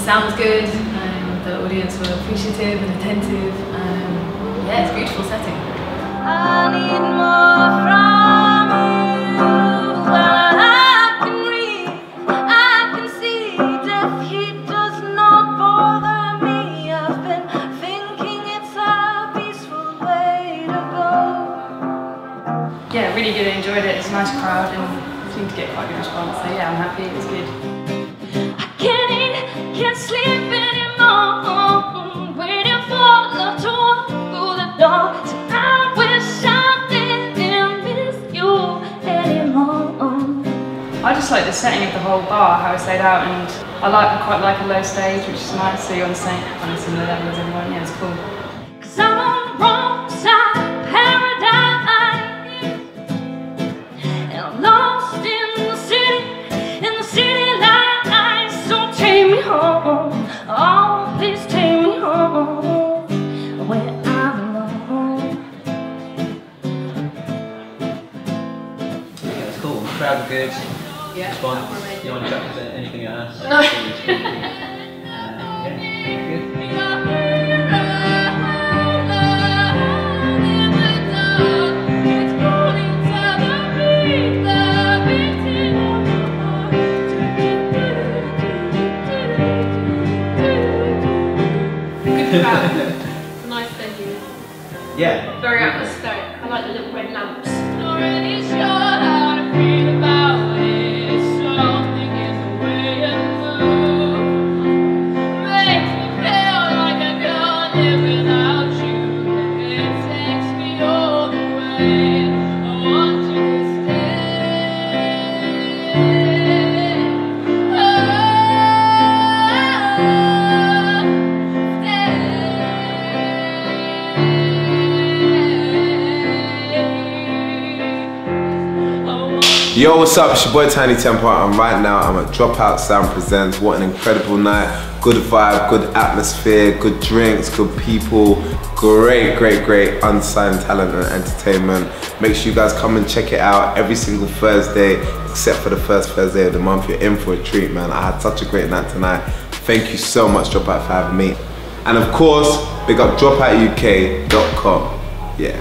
Sounds good, the audience were appreciative and attentive. Yeah, it's a beautiful setting. I need more from you. Well, I can read, I can see, death heat does not bother me. I've been thinking it's a peaceful way to go. Yeah, really good, enjoyed it. It's a nice crowd and seemed to get quite a good response. So yeah, I'm happy, it was good. Can't sleep anymore, waiting for love to walk through the door. So I wish I didn't miss you anymore. I just like the setting of the whole bar, how it's laid out, and I quite like a low stage, which is nice, so you're on the same similar level as everyone. Yeah, it's cool. 'Cause I'm on the wrong side of paradise, and I'm lost in the city lights. So take me home, oh please take me home, where I belong. Yeah, it's cool. Crowd good. Yeah. Response. You want to chuck anything at us? No. Yeah, good. It's a nice venue. Yeah. Very atmospheric. I like the little red lamps. Not really sure how to feel about it. Something in the way you move makes me feel like I can't live without you. It takes me all the way. I want you to stay. Yo, what's up? It's your boy Tinie Tempah, and right now I'm at Dropout Sound Presents. What an incredible night. Good vibe, good atmosphere, good drinks, good people, great unsigned talent and entertainment. Make sure you guys come and check it out every single Thursday, except for the first Thursday of the month. You're in for a treat, man. I had such a great night tonight. Thank you so much, Dropout, for having me. And of course, big up dropoutuk.com. Yeah.